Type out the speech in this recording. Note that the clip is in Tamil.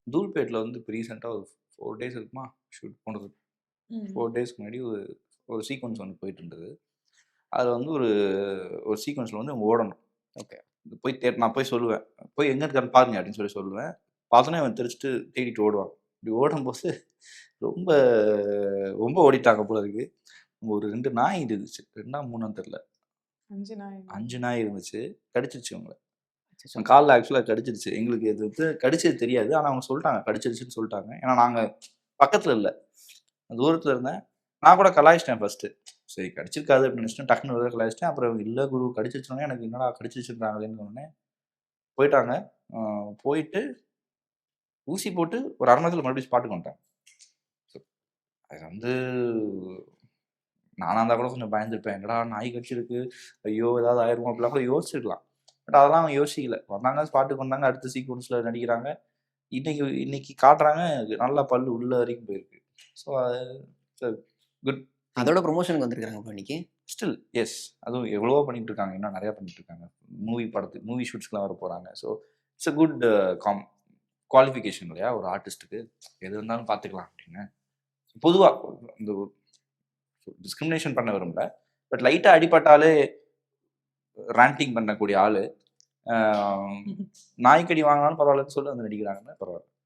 தூள்பேட்டில் வந்து இப்போ ரீசெண்டாக ஒரு 4 days இருக்குமா ஷூட் போனது. 4 daysக்கு முன்னாடி ஒரு சீக்வன்ஸ் ஒன்று போயிட்டு இருந்தது. அதில் வந்து ஒரு சீக்வன்ஸில் வந்து அவங்க ஓடணும். ஓகே. போய் நான் போய் சொல்லுவேன், போய் எங்கே இருக்கான்னு பாருங்க அப்படின்னு சொல்லுவேன். பார்த்தோன்னே அவன் தெரிச்சுட்டு தேடிட்டு ஓடுவான். இப்படி ஓடும்போது ரொம்ப ரொம்ப ஓடிட்டாங்க போல இருக்கு. ஒரு 2 நாய் இருந்துச்சு. 2ஆ 3ஆன்னு தெரியல. 5 நாய் இருந்துச்சு. கடிச்சிருச்சு அவங்கள. காலில் ஆக்சுவலாக கடிச்சிருச்சு. எங்களுக்கு இது வந்து கடிச்சது தெரியாது. ஆனால் அவங்க சொல்லிட்டாங்க கடிச்சிருச்சுன்னு சொல்லிட்டாங்க. ஏன்னா நாங்கள் பக்கத்தில் இல்லை, தூரத்தில் இருந்தேன். நான் கூட கலாய்ச்சிட்டேன் ஃபர்ஸ்ட்டு. சரி கடிச்சிருக்காது அப்படின்னு நினச்சிட்டு டக்குன்னு ஒரு கலாய்ச்சிட்டேன். அப்புறம் இல்லை குரு கடிச்சிருச்சோன்னே எனக்கு என்னடா கடிச்சிருச்சுன்றாங்களேன்னு சொன்னேன். போயிட்டாங்க. போயிட்டு ஊசி போட்டு ஒரு 1/2 மணி நேரத்தில் மறுபடியும் ஸ்பாட்டுக்கு வந்துட்டேன். அது வந்து நானாக இருந்தால் கூட கொஞ்சம் பயந்துருப்பேன். என்னடா நாய் கடிச்சிருக்கு, ஐயோ ஏதாவது ஆயிரும் அப்படிலாம் கூட யோசிச்சிருக்கலாம். பட் அதெல்லாம் அவங்க யோசிக்கல. வந்தாங்க, ஸ்பாட்டுக்கு வந்தாங்க, அடுத்த சீக்வன்ஸில் நடிக்கிறாங்க. இன்னைக்கு காட்டுறாங்க, நல்லா பல்லு உள்ள வரைக்கும் போயிருக்கு. So good. அதோட ப்ரொமோஷனுக்கு வந்திருக்காங்க இன்னைக்கு. ஸ்டில் எஸ், அதுவும் எவ்வளவோ பண்ணிட்டு இருக்காங்க, இன்னும் நிறையா பண்ணிட்டு இருக்காங்க. மூவி ஷூட்ஸ்க்குலாம் வர போகிறாங்க. So it's a good qualification இல்லையா ஒரு ஆர்டிஸ்ட்டுக்கு. எது இருந்தாலும் பார்த்துக்கலாம் அப்படின்னு. பொதுவாக இந்த டிஸ்கிரிமினேஷன் பண்ண விரும்பல, பட் லைட்டாக அடிபட்டாலே ரேண்டிங் பண்ணக்கூடிய ஆள் நாய்க்கடி வாங்கினாலும் பரவாயில்லன்னு சொல்லி வந்து நடிக்கிறாங்கன்னா பரவாயில்ல.